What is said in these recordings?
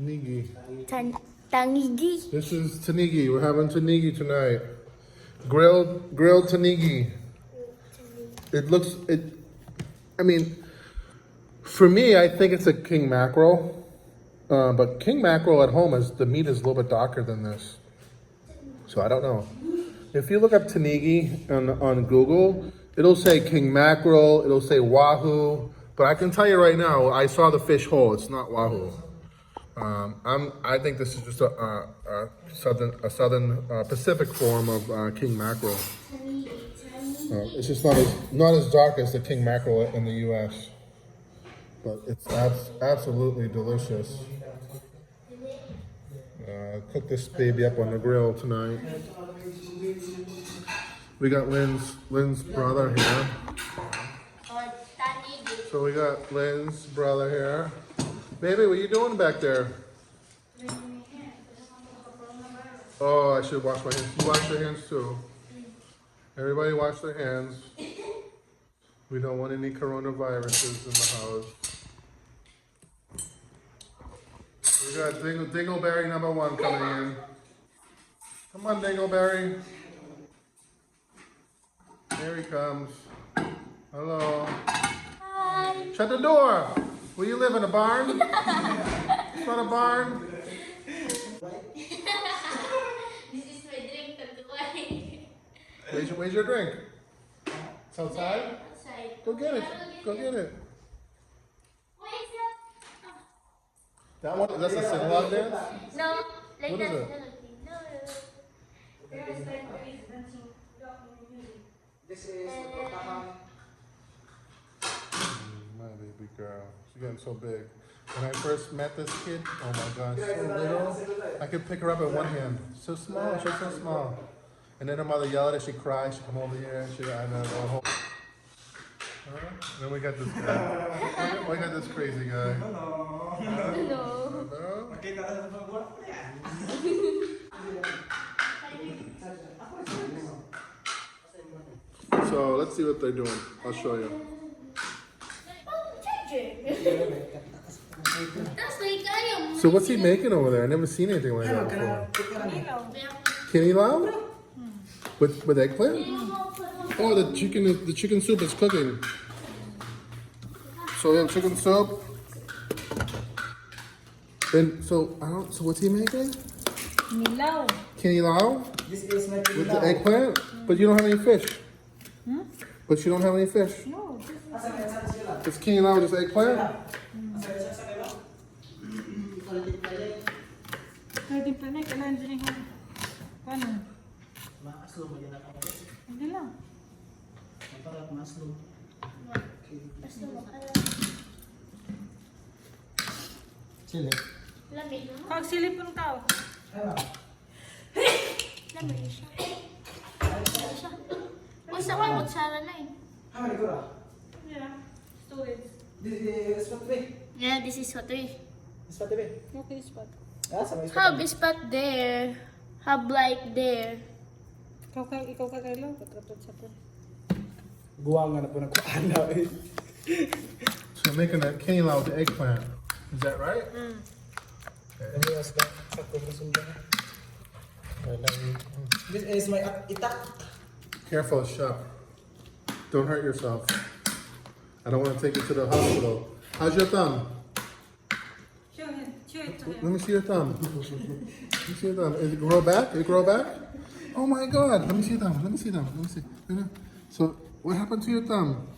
Tanigi. Tanigi. This is tanigi. We're having tanigi tonight. Grilled tanigi. I mean, for me, I think it's a king mackerel. But king mackerel at home the meat is a little bit darker than this. So I don't know. If you look up tanigi on Google, it'll say king mackerel, it'll say wahoo. But I can tell you right now, I saw the fish whole. It's not wahoo. I think this is just a southern Pacific form of king mackerel. It's just not as dark as the king mackerel in the U.S. But it's absolutely delicious. Cook this baby up on the grill tonight. We got Lynn's brother here. So we got Lynn's brother here. Baby, what are you doing back there? Oh, I should wash my hands. You wash your hands too. Everybody wash their hands. We don't want any coronaviruses in the house. We got Dingleberry #1 coming in. Come on, Dingleberry. Here he comes. Hello. Hi. Shut the door. Where you live, in a barn? It's not a barn. This is my drink, Tatuay. Where's your drink? It's outside? Outside. Go get it. Go get it. That one, that's a sing-along dance? No, like What that. is it? This is My baby girl. She's getting so big. When I first met this kid, oh my gosh, so little. I could pick her up in one hand. So small, she's so small. And then her mother yelled at her, she cried, she come over here, and then we got this guy. We got this crazy guy. No. So let's see what they're doing. I'll show you. That's like I am. So what's he making over there? I never seen anything like that before. Kinilaw? With eggplant? Oh, the chicken soup is cooking. So we have chicken soup. And so what's he making? Kinilaw? this is my With the eggplant? But you don't have any fish. But you don't have any fish. No. It's kinilaw with just eggplant? Pwede pa na, kailangan dyan yung paano? Hindi lang. Chili. Lamig. Kag silip ng tao. Lamig siya. Usa ka kutsara na eh. How many gura? Yeah. Storage. This is what we. Yeah, this is what we. This what we. Okay, spot. Ah, sama Hub is spot there. Hub light there. Ikaw ka kailan? Katratot sa po. Guwang na po na kuan na eh. So you're making a kinilaw with the eggplant. Is that right? Ano yung sa kumusunda? This is my itak. Careful, it's sharp. Don't hurt yourself. I don't want to take you to the hospital. How's your thumb? Show it to Let him. me see your thumb. Let me see your thumb. Is it grow back? Did it grow back? Oh my God. Let me see your thumb. Let me see your thumb. Let me see. So what happened to your thumb?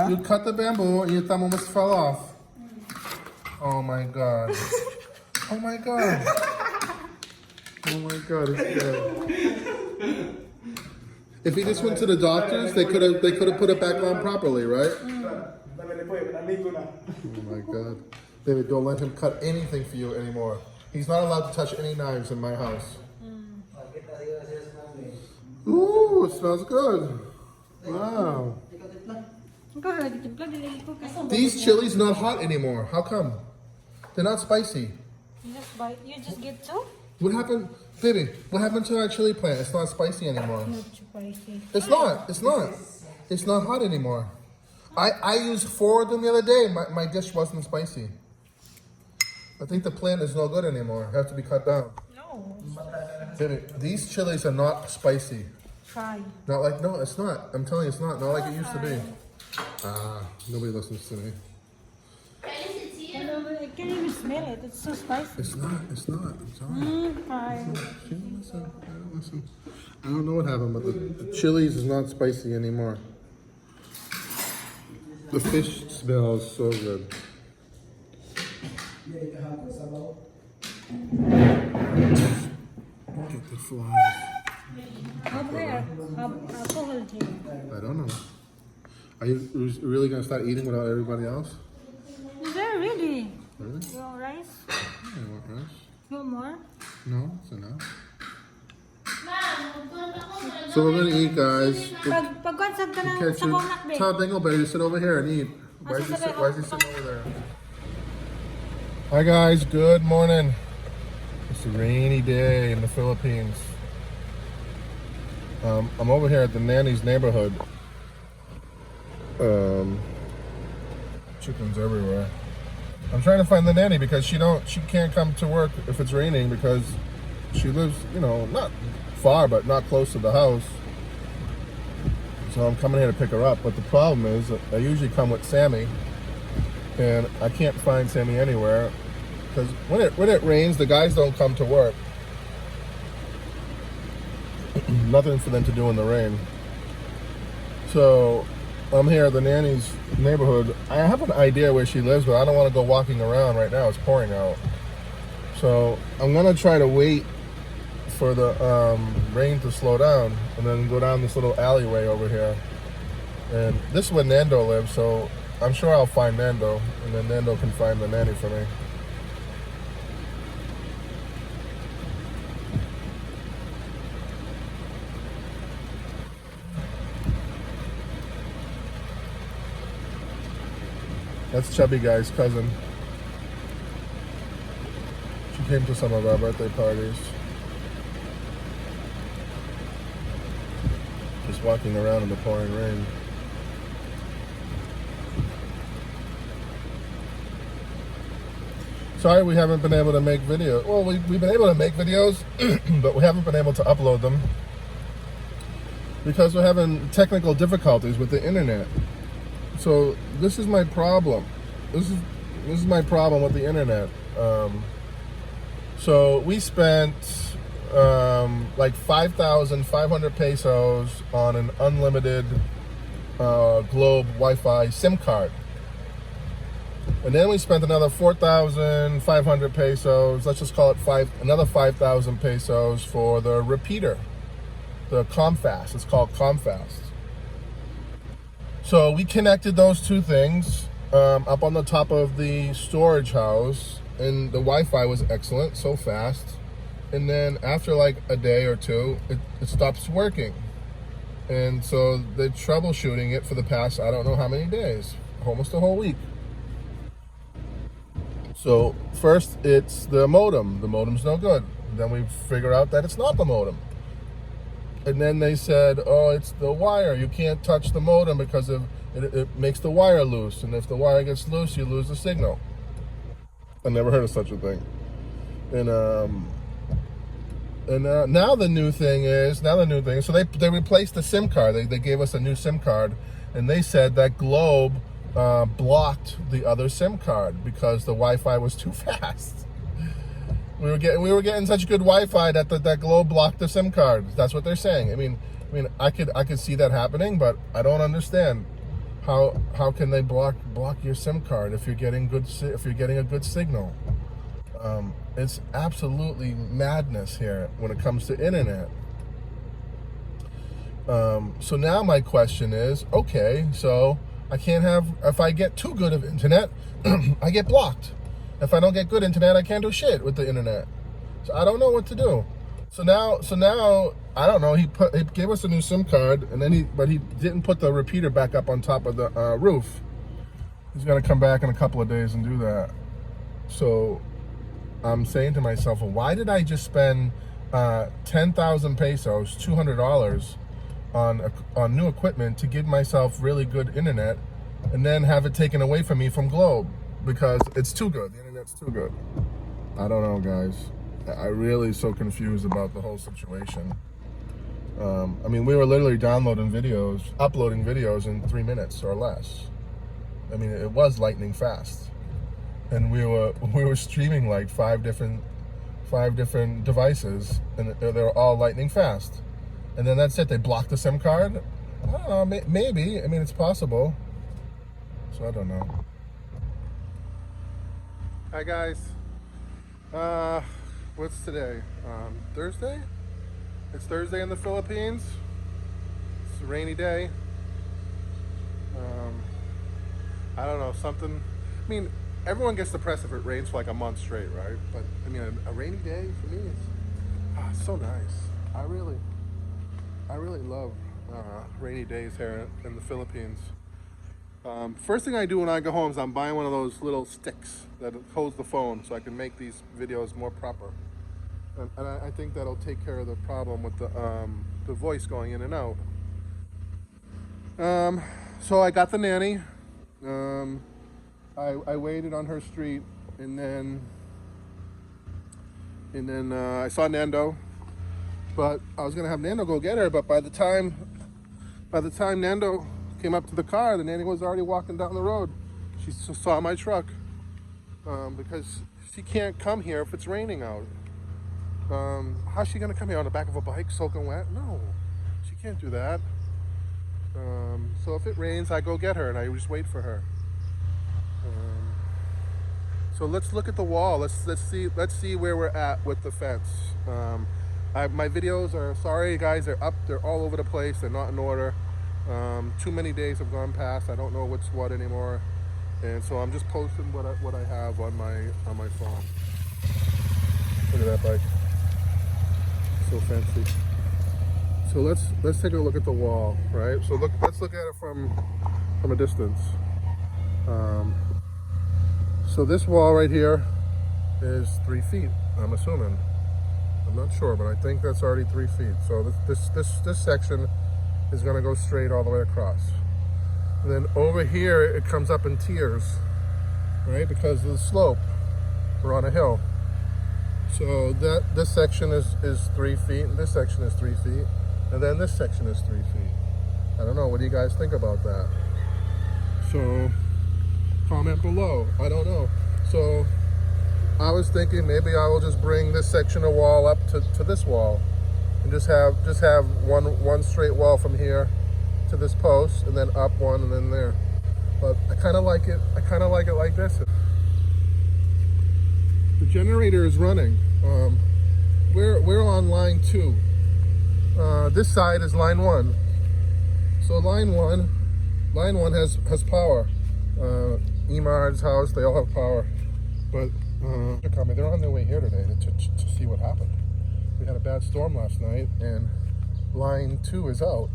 You cut the bamboo and your thumb almost fell off. Oh my God. Oh my God. Oh my God, it's dead. If he just went to the doctors, they could have put it back on properly, right? Oh my God. David, don't let him cut anything for you anymore. He's not allowed to touch any knives in my house. Ooh, it smells good. Wow. Ikaw lagi timpla, dili ko kasi. These chilies not hot anymore. How come? They're not spicy. You just get two? What happened, baby? What happened to our chili plant? It's not spicy anymore. Not spicy. It's not. It's not. It's not hot anymore. I used 4 of them the other day. My dish wasn't spicy. I think the plant is no good anymore. It has to be cut down. No. Jimmy, these chilies are not spicy. Try. Not like, no, it's not. I'm telling you, it's not. Not like it used to be. Nobody listens to me. I can't even smell it. It's so spicy. It's not. It's not. I'm sorry. Fine. She don't listen. I don't listen. I don't know what happened, but the chilies is not spicy anymore. The fish smells so good. Get the flies. Have hair. Have alcohol here. I don't know. Are you really gonna start eating without everybody else? Is there really? Really? You want rice? I want rice. You want more? No, it's enough. So we're gonna eat, guys. Pagkwansag ka ng Catch you. sabaw na, babe. Tell Dingleberry to sit over here and eat. Why is he sitting over there? Hi guys, good morning. It's a rainy day in the Philippines. I'm over here at the nanny's neighborhood. Chickens everywhere. I'm trying to find the nanny because she can't come to work if it's raining because she lives, not far but not close to the house. So I'm coming here to pick her up. But the problem is that I usually come with Sammy, and I can't find Sammy anywhere because when it rains, the guys don't come to work. Nothing for them to do in the rain. So I'm here at the nanny's neighborhood. I have an idea where she lives, but I don't want to go walking around right now. It's pouring out. So I'm gonna try to wait for the rain to slow down and then go down this little alleyway over here. And this is where Nando lives, so I'm sure I'll find Nando, and then Nando can find the nanny for me. That's Chubby Guy's cousin. She came to some of our birthday parties. Just walking around in the pouring rain. Sorry we haven't been able to make videos. Well, we've been able to make videos, but we haven't been able to upload them because we're having technical difficulties with the internet. So this is my problem. This is my problem with the internet. So we spent like 5,500 pesos on an unlimited Globe Wi-Fi SIM card. And then we spent another 4,500 pesos, let's just call it another 5,000 pesos for the repeater, the Comfast. It's called Comfast. So we connected those two things up on the top of the storage house, and the Wi-Fi was excellent, so fast. And then after like a day or two, it stops working. And so they're troubleshooting it for the past, I don't know how many days, almost a whole week. So first it's the modem. The modem's no good. Then we figure out that it's not the modem. And then they said, oh, it's the wire. You can't touch the modem because it makes the wire loose. And if the wire gets loose, you lose the signal. I never heard of such a thing. And now the new thing is, so they replaced the SIM card. They gave us a new SIM card, and they said that Globe blocked the other SIM card because the Wi-Fi was too fast. We were getting such good Wi-Fi that Globe blocked the SIM card. That's what they're saying. I mean, I could see that happening, but I don't understand how can they block your SIM card if you're getting a good signal. It's absolutely madness here when it comes to internet. So now my question is, okay, so I can't if I get too good of internet, I get blocked. If I don't get good internet, I can't do shit with the internet. So I don't know what to do. So now I don't know. He gave us a new SIM card, and then he didn't put the repeater back up on top of the roof. He's gonna come back in a couple of days and do that. So I'm saying to myself, well, why did I just spend 10,000 pesos, $200 on new equipment to give myself really good internet and then have it taken away from me from Globe because it's too good. The internet's too good. I don't know, guys. I really so confused about the whole situation. I mean, we were literally uploading videos in 3 minutes or less. I mean, it was lightning fast, and we were streaming like five different devices, and they're all lightning fast. And then that's it. They blocked the SIM card. I don't know. Maybe. I mean, it's possible. So I don't know. Hi guys. What's today? Thursday? It's Thursday in the Philippines. It's a rainy day. I don't know, something. I mean, everyone gets depressed if it rains for like a month straight, right? But I mean, a rainy day for me is so nice. I really love rainy days here in the Philippines. First thing I do when I go home is I'm buying one of those little sticks that holds the phone so I can make these videos more proper. And I think that'll take care of the problem with the voice going in and out. So I got the nanny. I waited on her street, and then I saw Nando, but I was gonna have Nando go get her. But by the time Nando came up to the car, the nanny was already walking down the road. She saw my truck because she can't come here if it's raining out. How's she gonna come here on the back of a bike, soaking wet? No, she can't do that. So if it rains, I go get her and I just wait for her. So let's look at the wall. Let's see where we're at with the fence. My videos are, sorry guys, they're up. They're all over the place. They're not in order. Too many days have gone past. I don't know what's what anymore, and so I'm just posting what I have on my phone. Look at that bike. So fancy. So let's take a look at the wall, right? So let's look at it from a distance. So this wall right here is 3 feet, I'm assuming. I'm not sure, but I think that's already 3 feet. So this section is gonna go straight all the way across. And then over here, it comes up in tiers, right? Because of the slope, we're on a hill. So this section is 3 feet, and this section is 3 feet, and then this section is 3 feet. I don't know, what do you guys think about that? So comment below. I don't know. So I was thinking maybe I will just bring this section of wall up to this wall, and just have one straight wall from here to this post, and then up one, and then there. But I kind of like it. I kind of like it like this. The generator is running. We're on line 2. This side is line 1. So line one has power. Emar's house, they all have power. But they're on their way here today to see what happened. We had a bad storm last night, and line 2 is out.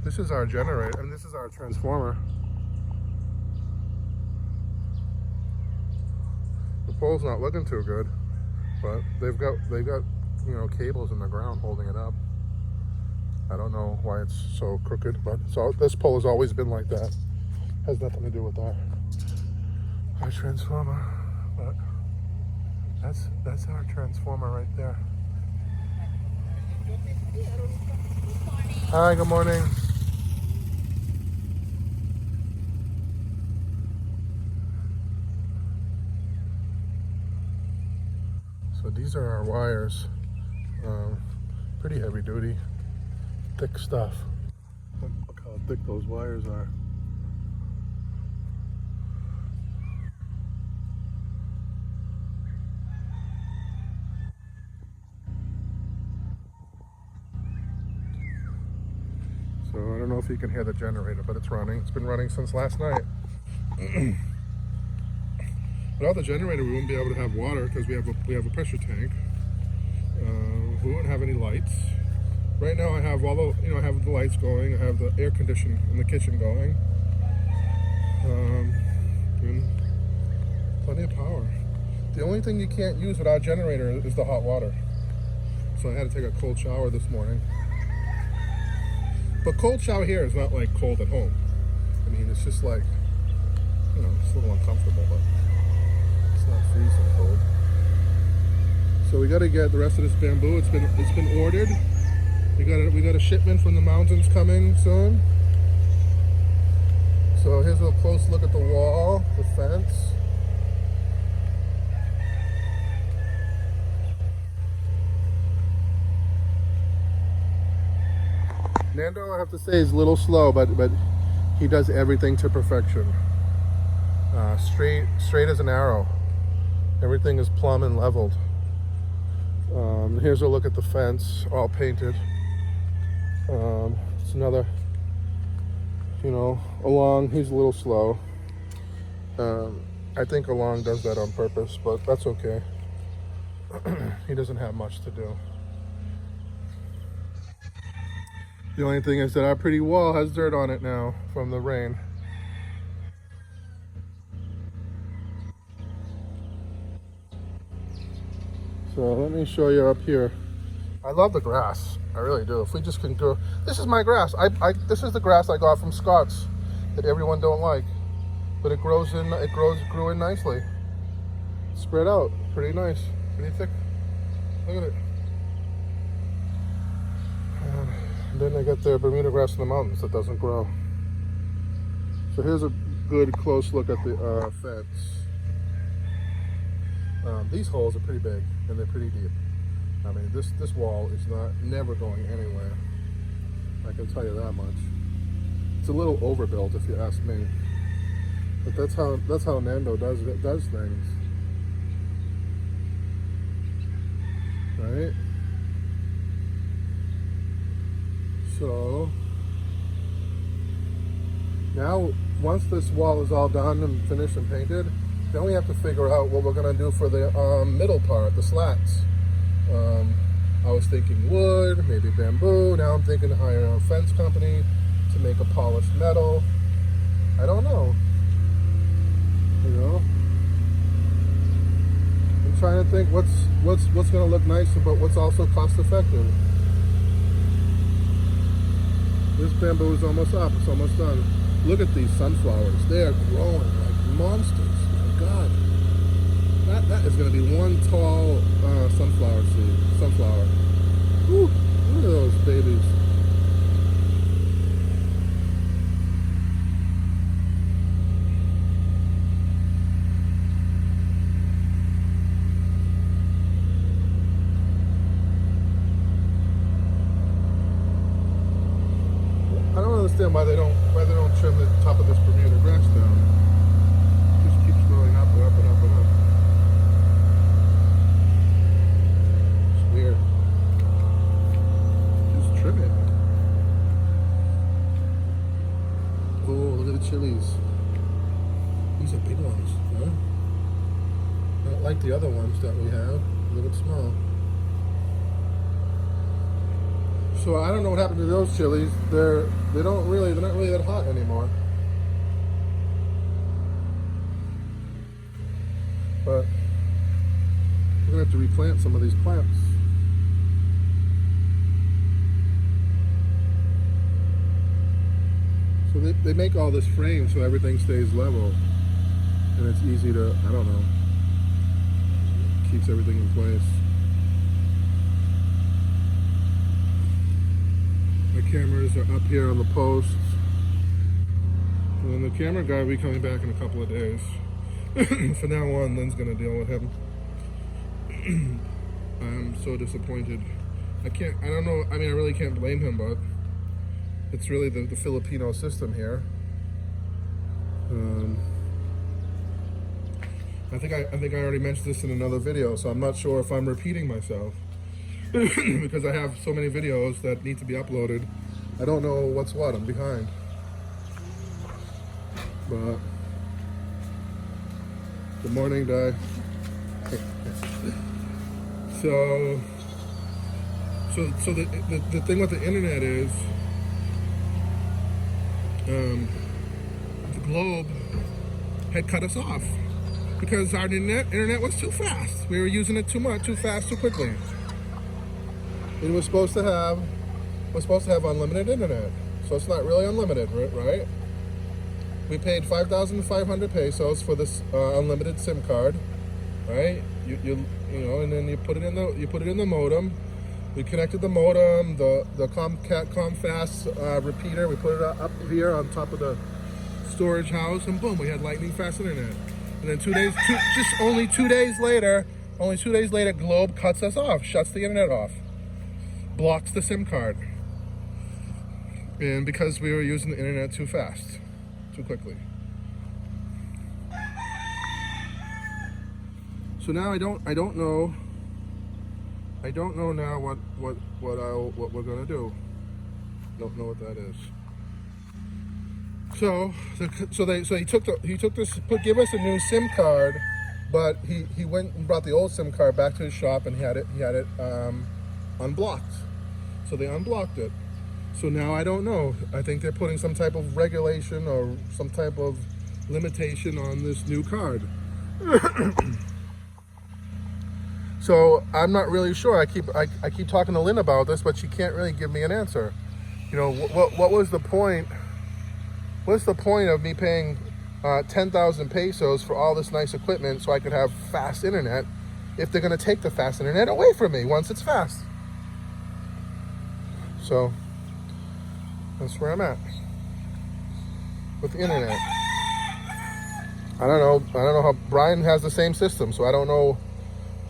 This is our generator, and this is our transformer. The pole's not looking too good, but they've got cables in the ground holding it up. I don't know why it's so crooked, but this pole has always been like that. Has nothing to do with our transformer, but that's our transformer right there. Hi, good morning. So these are our wires. Pretty heavy duty, thick stuff. Look how thick those wires are. So I don't know if you can hear the generator, but it's running. It's been running since last night. Without the generator, we wouldn't be able to have water because we have a pressure tank. We wouldn't have any lights. Right now, I have I have the lights going. I have the air conditioning in the kitchen going, and plenty of power. The only thing you can't use without a generator is the hot water. So I had to take a cold shower this morning. But cold shower here is not like cold at home. I mean, it's just like, you know, it's a little uncomfortable, but it's not freezing cold. So we got to get the rest of this bamboo. It's been ordered. We got a shipment from the mountains coming soon. So here's a close look at the wall, the fence. Nando, I have to say, is a little slow, but he does everything to perfection. Straight as an arrow. Everything is plumb and leveled. Here's a look at the fence, all painted. It's another, you know, Along, he's a little slow. I think Along does that on purpose, but that's okay. He doesn't have much to do. The only thing is that our pretty wall has dirt on it now from the rain. So let me show you up here. I love the grass. I really do. If we just can grow, this is my grass. This is the grass I got from Scott's that everyone don't like, but it grew in nicely. Spread out, pretty nice, pretty thick. Look at it. And then I got the Bermuda grass in the mountains that doesn't grow. So here's a good close look at the fence. These holes are pretty big and they're pretty deep. I mean, this wall is never going anywhere. I can tell you that much. It's a little overbuilt, if you ask me. But that's how Nando does things, right? So now, once this wall is all done and finished and painted, then we have to figure out what we're gonna do for the middle part, the slats. I was thinking wood, maybe bamboo. Now I'm thinking hire a fence company to make a polished metal. I don't know. You know, I'm trying to think what's gonna look nice, but what's also cost effective. This bamboo is almost up. It's almost done. Look at these sunflowers. They are growing like monsters. My God. That is going to be one tall sunflower seed. Sunflower. Whew, look at those babies. I don't understand why they don't trim the top of this Bermuda grass down. It just keeps growing up and up and up and up. It's weird. Just trim it. Oh, look at the chilies. These are big ones, huh? Not like the other ones that we have. A little bit small. So I don't know what happened to those chilies. They're not really that hot anymore. But we're gonna have to replant some of these plants. So they make all this frame so everything stays level, and it's easy to, I don't know, keeps everything in place. My cameras are up here on the posts. And then the camera guy will be coming back in a couple of days. From now on, Lynn's gonna deal with him. I'm so disappointed. I don't know, I mean, I really can't blame him, but it's really the Filipino system here. I think I already mentioned this in another video, so I'm not sure if I'm repeating myself. Because I have so many videos that need to be uploaded. I don't know what's what. I'm behind. But good morning, Di. So the thing with the internet is the globe had cut us off because our internet was too fast. We were using it too much, too fast, too quickly. It was supposed to have unlimited internet. so it's not really unlimited, right? We paid 5,500 pesos for this unlimited SIM card, right? You know, and then you put it in the modem. We connected the modem, the Comcast repeater. We put it up here on top of the storage house, and boom, we had lightning fast internet. And then only 2 days later, Globe cuts us off, shuts the internet off, blocks the SIM card, and because we were using the internet too fast, too quickly. So now I don't know now what we're gonna do. Don't know what that is. So he gave us a new SIM card, but he went and brought the old SIM card back to his shop and he had it unblocked. So they unblocked it. So now I don't know. I think they're putting some type of regulation or some type of limitation on this new card. So I'm not really sure. I keep talking to Lynn about this, but she can't really give me an answer. You know, what was the point? What's the point of me paying 10,000 pesos for all this nice equipment so I could have fast internet if they're going to take the fast internet away from me once it's fast? So that's where I'm at with the internet. I don't know how Brian has the same system, so I don't know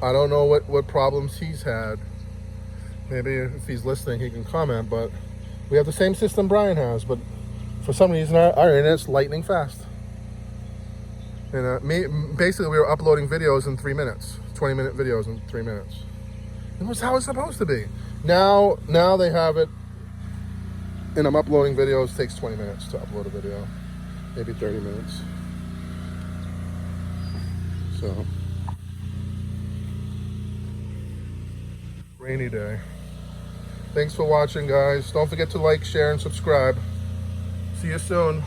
what problems he's had. Maybe if he's listening, he can comment, but we have the same system Brian has, but for some reason our internet's lightning fast. And basically we were uploading videos in 3 minutes, 20-minute videos in 3 minutes. It was how it's supposed to be. Now they have it, and I'm uploading videos. It takes 20 minutes to upload a video, maybe 30 minutes. So, rainy day. Thanks for watching, guys. Don't forget to like, share, and subscribe. See you soon.